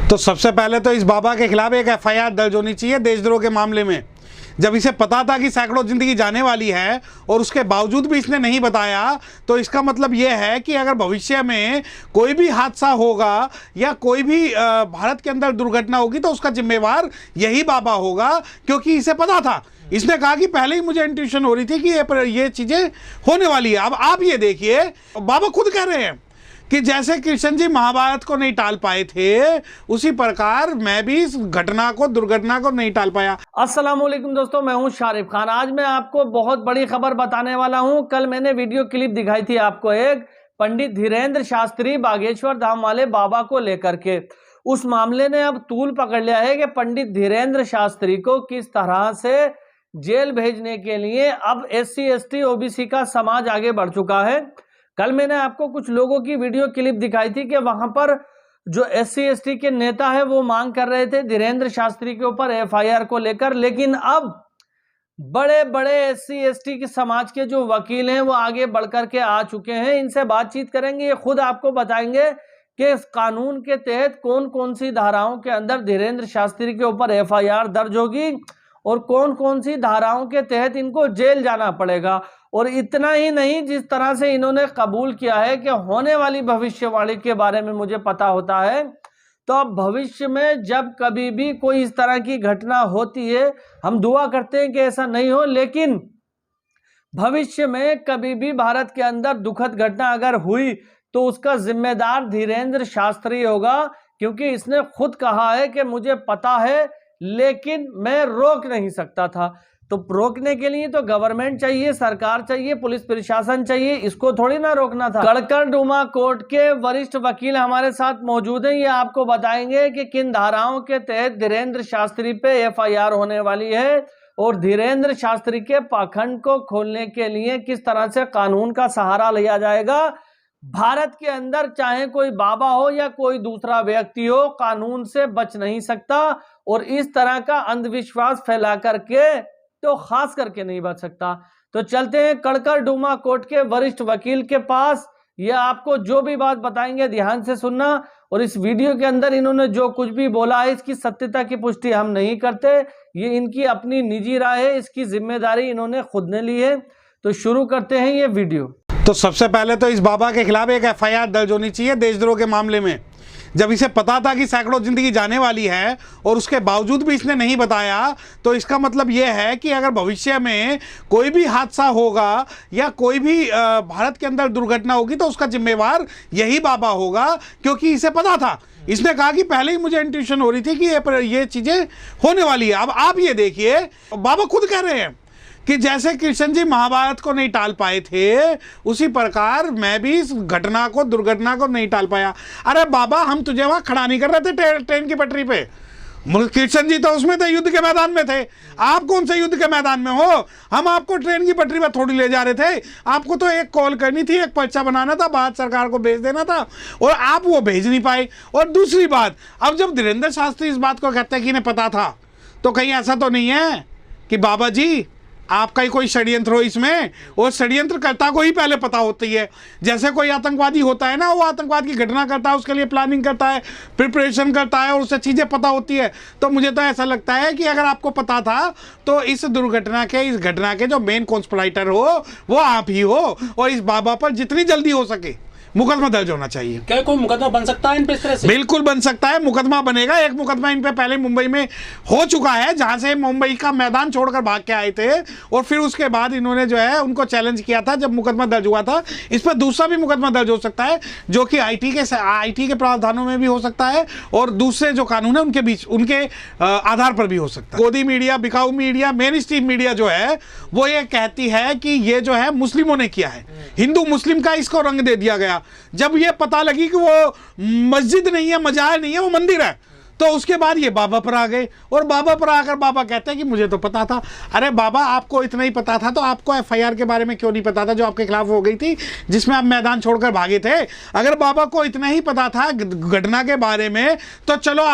तो सबसे पहले तो इस बाबा के खिलाफ एक एफआईआर दर्ज होनी चाहिए देशद्रोह के मामले में। जब इसे पता था कि सैकड़ों जिंदगी जाने वाली है और उसके बावजूद भी इसने नहीं बताया, तो इसका मतलब यह है कि अगर भविष्य में कोई भी हादसा होगा या कोई भी भारत के अंदर दुर्घटना होगी तो उसका जिम्मेवार यही बाबा होगा, क्योंकि इसे पता था। इसने कहा कि पहले ही मुझे इंट्यूशन हो रही थी कि ये चीजें होने वाली है। अब आप ये देखिए, बाबा खुद कह रहे हैं कि जैसे कृष्ण जी महाभारत को नहीं टाल पाए थे, उसी प्रकार मैं भी इस दुर्घटना को नहीं टाल पाया। अस्सलाम वालेकुम दोस्तों, मैं हूं शारिफ खान। आज मैं आपको बहुत बड़ी खबर बताने वाला हूं। कल मैंने वीडियो क्लिप दिखाई थी आपको, एक पंडित धीरेन्द्र शास्त्री बागेश्वर धाम वाले बाबा को लेकर के। उस मामले ने अब तूल पकड़ लिया है कि पंडित धीरेन्द्र शास्त्री को किस तरह से जेल भेजने के लिए अब SC ST OBC का समाज आगे बढ़ चुका है। कल मैंने आपको कुछ लोगों की वीडियो क्लिप दिखाई थी कि वहां पर जो SC ST के नेता है वो मांग कर रहे थे धीरेन्द्र शास्त्री के ऊपर FIR को लेकर, लेकिन अब बड़े बड़े SC ST के समाज के जो वकील हैं वो आगे बढ़कर के आ चुके हैं। इनसे बातचीत करेंगे, ये खुद आपको बताएंगे कि इस कानून के तहत कौन कौन सी धाराओं के अंदर धीरेन्द्र शास्त्री के ऊपर FIR दर्ज होगी और कौन कौन सी धाराओं के तहत इनको जेल जाना पड़ेगा। और इतना ही नहीं, जिस तरह से इन्होंने कबूल किया है कि होने वाली भविष्यवाणी के बारे में मुझे पता होता है, तो अब भविष्य में जब कभी भी कोई इस तरह की घटना होती है, हम दुआ करते हैं कि ऐसा नहीं हो, लेकिन भविष्य में कभी भी भारत के अंदर दुखद घटना अगर हुई तो उसका जिम्मेदार धीरेन्द्र शास्त्री होगा, क्योंकि इसने खुद कहा है कि मुझे पता है लेकिन मैं रोक नहीं सकता था। तो रोकने के लिए तो गवर्नमेंट चाहिए, सरकार चाहिए, पुलिस प्रशासन चाहिए, इसको थोड़ी ना रोकना था। कड़कड़डुमा कोर्ट के वरिष्ठ वकील हमारे साथ मौजूद हैं, ये आपको बताएंगे कि किन धाराओं के तहत धीरेन्द्र शास्त्री पे FIR होने वाली है और धीरेन्द्र शास्त्री के पाखंड को खोलने के लिए किस तरह से कानून का सहारा लिया जाएगा। भारत के अंदर चाहे कोई बाबा हो या कोई दूसरा व्यक्ति हो, कानून से बच नहीं सकता और इस तरह का अंधविश्वास फैला करके तो खास करके नहीं बच सकता। तो चलते हैं कड़कड़डुमा कोर्ट के वरिष्ठ वकील के पास। ये आपको जो भी बात बताएंगे ध्यान से सुनना, और इस वीडियो के अंदर इन्होंने जो कुछ भी बोला है इसकी सत्यता की पुष्टि हम नहीं करते, ये इनकी अपनी निजी राय है, इसकी जिम्मेदारी इन्होंने खुद ने ली है। तो शुरू करते हैं ये वीडियो। तो सबसे पहले तो इस बाबा के खिलाफ एक FIR दर्ज होनी चाहिए देशद्रोह के मामले में। जब इसे पता था कि सैकड़ों जिंदगी जाने वाली है और उसके बावजूद भी इसने नहीं बताया, तो इसका मतलब यह है कि अगर भविष्य में कोई भी हादसा होगा या कोई भी भारत के अंदर दुर्घटना होगी तो उसका जिम्मेवार यही बाबा होगा, क्योंकि इसे पता था। इसने कहा कि पहले ही मुझे इंट्यूशन हो रही थी कि ये चीजें होने वाली है। अब आप ये देखिए, बाबा खुद कह रहे हैं कि जैसे कृष्ण जी महाभारत को नहीं टाल पाए थे, उसी प्रकार मैं भी इस दुर्घटना को नहीं टाल पाया। अरे बाबा, हम तुझे वहां खड़ा नहीं कर रहे थे ट्रेन की पटरी पे। कृष्ण जी तो उसमें थे, युद्ध के मैदान में थे। आप कौन से युद्ध के मैदान में हो? हम आपको ट्रेन की पटरी पर थोड़ी ले जा रहे थे। आपको तो एक कॉल करनी थी, एक पर्चा बनाना था, भारत सरकार को भेज देना था, और आप वो भेज नहीं पाए। और दूसरी बात, अब जब धीरेन्द्र शास्त्री इस बात को कहते हैं कि इन्हें पता था, तो कहीं ऐसा तो नहीं है कि बाबा जी आपका ही कोई षड्यंत्र हो इसमें? और षड्यंत्रकर्ता को ही पहले पता होती है। जैसे कोई आतंकवादी होता है ना, वो आतंकवाद की घटना करता है, उसके लिए प्लानिंग करता है, प्रिपरेशन करता है और उसे चीज़ें पता होती है। तो मुझे तो ऐसा लगता है कि अगर आपको पता था तो इस घटना के जो मेन कॉन्स्पिरेटर हो वो आप ही हो, और इस बाबा पर जितनी जल्दी हो सके मुकदमा दर्ज होना चाहिए। क्या कोई मुकदमा बन सकता है इन पे इस तरह से? बिल्कुल बन सकता है, मुकदमा बनेगा। एक मुकदमा इन पे पहले मुंबई में हो चुका है, जहां से मुंबई का मैदान छोड़कर भाग के आए थे, और फिर उसके बाद इन्होंने जो है उनको चैलेंज किया था जब मुकदमा दर्ज हुआ था। इस पर दूसरा भी मुकदमा दर्ज हो सकता है, जो कि IT के प्रावधानों में भी हो सकता है और दूसरे जो कानून है उनके बीच, उनके आधार पर भी हो सकता है। गोदी मीडिया, बिकाऊ मीडिया, मेन स्ट्रीम मीडिया जो है वो ये कहती है कि ये जो है मुस्लिमों ने किया है, हिंदू मुस्लिम का इसको रंग दे दिया गया। जब ये पता लगी कि वो मस्जिद नहीं है, मजार नहीं है, वो मंदिर है, तो उसके बाद ये बाबा पर आ गए, और बाबा पर आकर बाबा कहते हैं कि मुझे तो पता था। अरे बाबा, आपको इतना ही पता था तो आपको एफआईआर के बारे में क्यों नहीं पता था जो आपके खिलाफ हो गई थी, जिसमें आप मैदान छोड़कर भागे थे? अगर बाबा को इतना ही पता था घटना के बारे में, तो चलो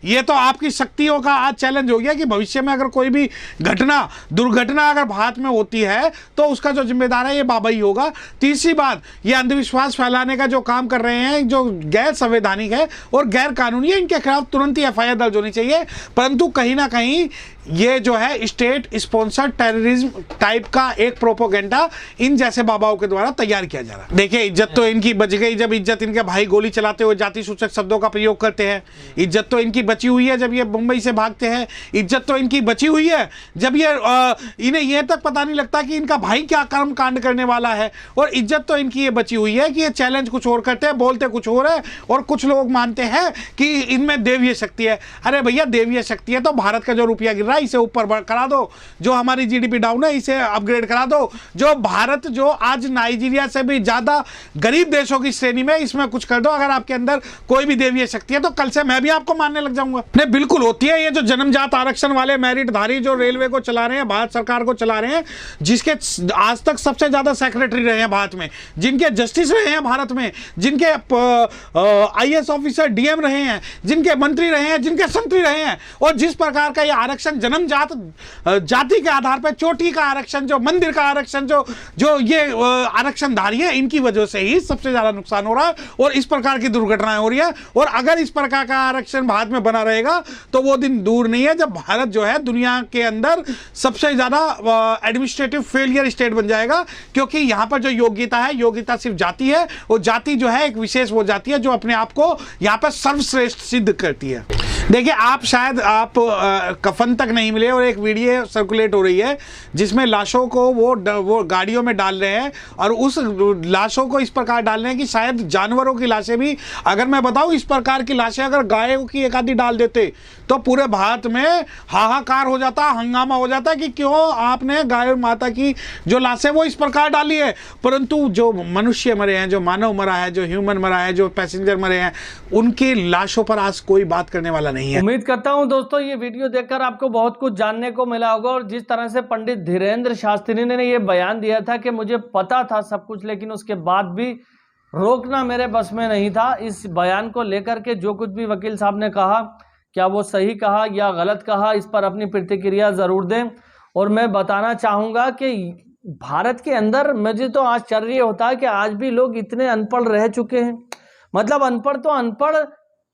ये तो आपकी शक्तियों का आज चैलेंज हो गया कि भविष्य में अगर कोई भी दुर्घटना अगर भारत में होती है तो उसका जो जिम्मेदार है ये बाबा ही होगा। तीसरी बात, ये अंधविश्वास फैलाने का जो काम कर रहे हैं, जो गैर संवैधानिक है और गैर कानूनी है, इनके खिलाफ तुरंत ही एफआईआर दर्ज होनी चाहिए। परंतु कहीं ना कहीं ये जो है स्टेट स्पॉन्सर्ड टेररिज्म टाइप का एक प्रोपोगेंडा इन जैसे बाबाओं के द्वारा तैयार किया जा रहा है। देखिए, इज्जत तो इनकी बच गई जब इज्जत इनके भाई गोली चलाते हुए जाति सूचक शब्दों का प्रयोग करते हैं। इज्जत तो इनकी बची हुई है जब ये मुंबई से भागते हैं। इज्जत तो इनकी बची हुई है जब ये इन्हें यह तक पता नहीं लगता कि इनका भाई क्या कर्म कांड करने वाला है। और इज्जत तो इनकी ये बची हुई है कि ये चैलेंज कुछ और करते हैं, बोलते कुछ और है, और कुछ लोग मानते हैं कि इनमें देवीय शक्ति है। अरे भैया, देवीय शक्ति है तो भारत का जो रुपया गिर रहा है इसे ऊपर करा दो, जो हमारी जीडीपी डाउन है इसे अपग्रेड करा दो, जो भारत जो आज नाइजीरिया से भी ज्यादा गरीब देशों की श्रेणी में, इसमें कुछ कर दो। अगर आपके अंदर कोई भी देवीय शक्ति है तो कल से मैं भी आपको मानने लग जाऊंगा। नहीं, बिल्कुल होती है। ये जो जन्मजात आरक्षण वाले मेरिटधारी जो रेलवे को चला रहे हैं, भारत सरकार को चला रहे हैं, जिसके आज तक सबसे ज्यादा सेक्रेटरी रहे हैं भारत में, जिनके जस्टिस रहे हैं भारत में, जिनके आईएएस ऑफिसर डीएम रहे हैं, जिनके मंत्री रहे हैं, जिनके संतरी रहे हैं, और जिस प्रकार का ये आरक्षण जन्मजात जाति के आधार पर, चोटी का आरक्षण, जो मंदिर का आरक्षण, जो ये आरक्षणधारी है, इनकी वजह से ही सबसे ज्यादा नुकसान हो रहा है और इस प्रकार की दुर्घटनाएं हो रही है। और अगर इस प्रकार का आरक्षण भारत में बना रहेगा तो वो दिन दूर नहीं है जब भारत जो है दुनिया के अंदर सबसे ज्यादा एडमिनिस्ट्रेटिव फेलियर स्टेट बन जाएगा। क्योंकि यहां पर जो योग्यता है, योग्यता सिर्फ जाति है, वो जाति जो है एक विशेष वो जाति है जो अपने आप को यहां पर सर्वश्रेष्ठ सिद्ध करती है। देखिए, आप शायद कफन तक नहीं मिले और एक वीडियो सर्कुलेट हो रही है जिसमें लाशों को वो गाड़ियों में डाल रहे हैं, और उस लाशों को इस प्रकार डाल रहे हैं कि शायद जानवरों की लाशें भी, अगर मैं बताऊं इस प्रकार की लाशें अगर गायों की एक आधी डाल देते तो पूरे भारत में हाहाकार हो जाता, हंगामा हो जाता कि क्यों आपने गाय माता की जो लाशें वो इस प्रकार डाली है। परंतु जो मनुष्य मरे हैं, जो मानव मरा है, जो ह्यूमन मरा है, जो पैसेंजर मरे हैं, उनकी लाशों पर आज कोई बात करने वाला नहीं है। उम्मीद करता हूं दोस्तों ये वीडियो देखकर आपको बहुत कुछ जानने को मिला होगा। और जिस तरह से पंडित धीरेंद्र शास्त्री ने ये बयान दिया था कि मुझे पता था सब कुछ, लेकिन उसके बाद भी रोकना मेरे बस में नहीं था। इस बयान को लेकर के जो कुछ भी वकील साहब ने कहा, क्या वो सही कहा या गलत कहा, इस पर अपनी प्रतिक्रिया जरूर दें। और मैं बताना चाहूँगा कि भारत के अंदर मुझे तो आश्चर्य होता है कि आज भी लोग इतने अनपढ़ रह चुके हैं। मतलब अनपढ़ तो अनपढ़,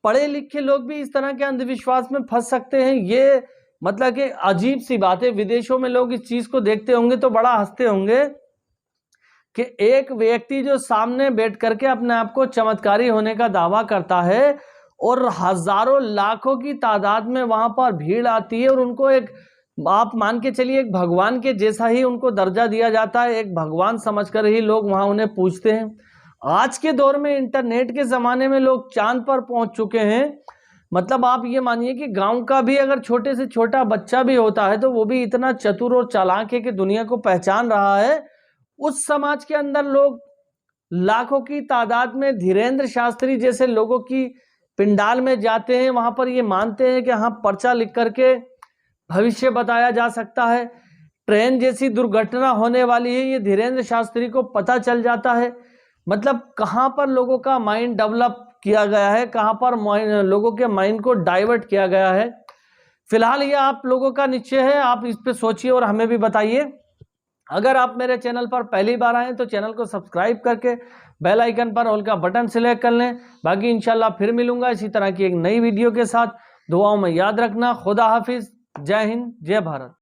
पढ़े लिखे लोग भी इस तरह के अंधविश्वास में फंस सकते हैं। ये मतलब कि अजीब सी बात है। विदेशों में लोग इस चीज को देखते होंगे तो बड़ा हंसते होंगे कि एक व्यक्ति जो सामने बैठ करके अपने आप को चमत्कारी होने का दावा करता है और हजारों लाखों की तादाद में वहां पर भीड़ आती है और उनको एक, आप मान के चलिए, एक भगवान के जैसा ही उनको दर्जा दिया जाता है। एक भगवान समझकर ही लोग वहां उन्हें पूजते हैं। आज के दौर में, इंटरनेट के जमाने में लोग चांद पर पहुंच चुके हैं। मतलब आप ये मानिए कि गांव का भी अगर छोटे से छोटा बच्चा भी होता है तो वो भी इतना चतुर और चालाक है कि दुनिया को पहचान रहा है। उस समाज के अंदर लोग लाखों की तादाद में धीरेंद्र शास्त्री जैसे लोगों की पिंडाल में जाते हैं। वहां पर ये मानते हैं कि हाँ, पर्चा लिख करके भविष्य बताया जा सकता है। ट्रेन जैसी दुर्घटना होने वाली है, ये धीरेंद्र शास्त्री को पता चल जाता है। मतलब कहाँ पर लोगों का माइंड डेवलप किया गया है, कहाँ पर लोगों के माइंड को डाइवर्ट किया गया है। फिलहाल ये आप लोगों का निश्चय है, आप इस पे सोचिए और हमें भी बताइए। अगर आप मेरे चैनल पर पहली बार आए तो चैनल को सब्सक्राइब करके बेल आइकन पर ऑल का बटन सिलेक्ट कर लें। बाकी इंशाल्लाह फिर मिलूंगा इसी तरह की एक नई वीडियो के साथ। दुआओं में याद रखना। खुदा हाफिज। जय हिंद, जय भारत।